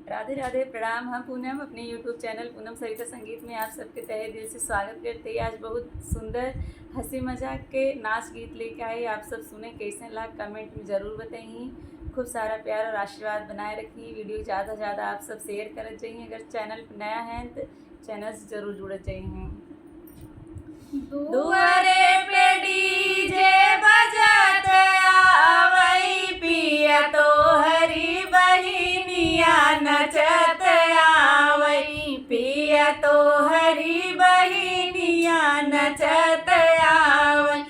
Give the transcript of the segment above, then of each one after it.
राधे राधे, प्रणाम। हम पूनम अपने यूट्यूब चैनल पूनम सरिता संगीत में आप सबके तहे दिल से स्वागत करते हैं। आज बहुत सुंदर हंसी मजाक के नाच गीत लेके आए, आप सब सुने कैसे लगा कमेंट में ज़रूर बताइए। खूब सारा प्यार और आशीर्वाद बनाए रखिए। वीडियो ज़्यादा से ज़्यादा आप सब शेयर कर चाहिए। अगर चैनल पर नया है तो चैनल से ज़रूर जुड़ चाहिए। दुआरे पे डीजे बजत आवई पिया तो हरी बहिनिया नचत आवई पिया तो हरी बहिनिया नचत आवई।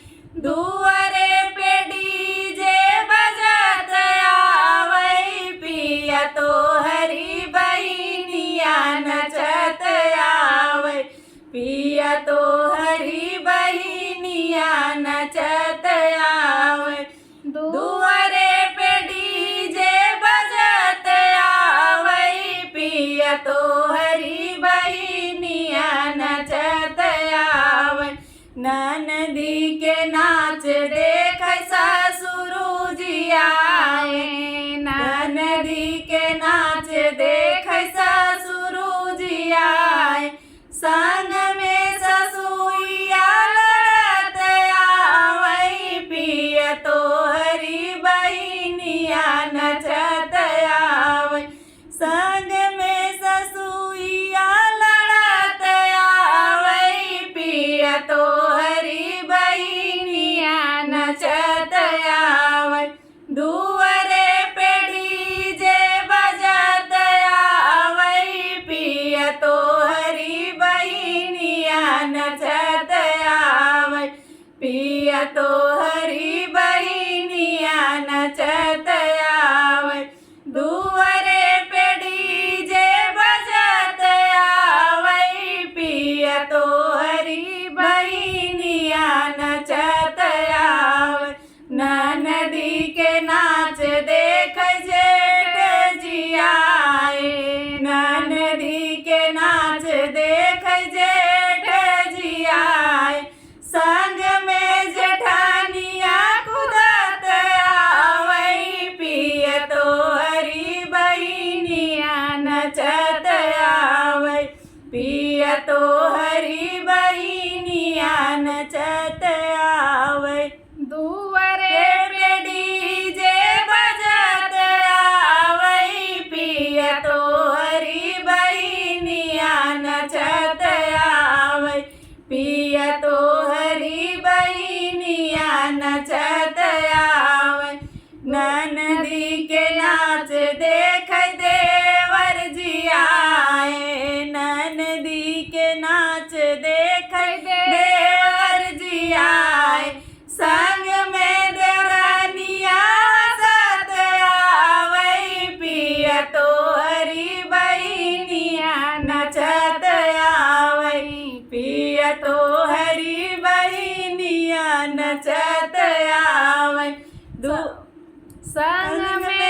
दुआरे पे डीजे बजत आवई पिया तो हरी बहिनिया नचत आवई पिया तो हरी बहिनिया नचत आवै। दुआरे पे डीजे बजत आवै पिया तो हरी बहिनिया नचत आवै। ननदी के नाच देख ससुरुजिया ननदी के नाच देख ससुरुजिया संग में ससुइया लड़त आवई पिया तो हरी बहिनिया नचत आवई। संग में ससुइया लड़त आवई पिया तो हरी बहिनिया नचत आवई। दुआरे पे डीजे बजत आवई पिया तो हरी बहिनिया नचत आवै पिया तो हरी बहिनिया नचत आवै। दुआरे पे डीजे बजत आवै पिया तो हरी बहिनिया नचत आवै। ननदी के नाच देख जेठ जियाए ननदी के नाच देख जेठ जियाए। संग में जेठानिया कुदत आवई पिया तो हरी बहिनिया नचत आवई पिया तो हरी बहिनिया नचत आवई। दुआरे पे डीजे बजत आवई पिया तो हरी बहिनिया नचत आवई पिया तो हरी बहिनिया नचत आवई। ननदी के नाच देख देवर जियाए ननदी के नाच देख देवर जियाए। संग में देवरानिया हंसत आवई पिया तो हरी बहिनिया नचत आवई पिया तो हरी बहिनिया नचत आवई। संग में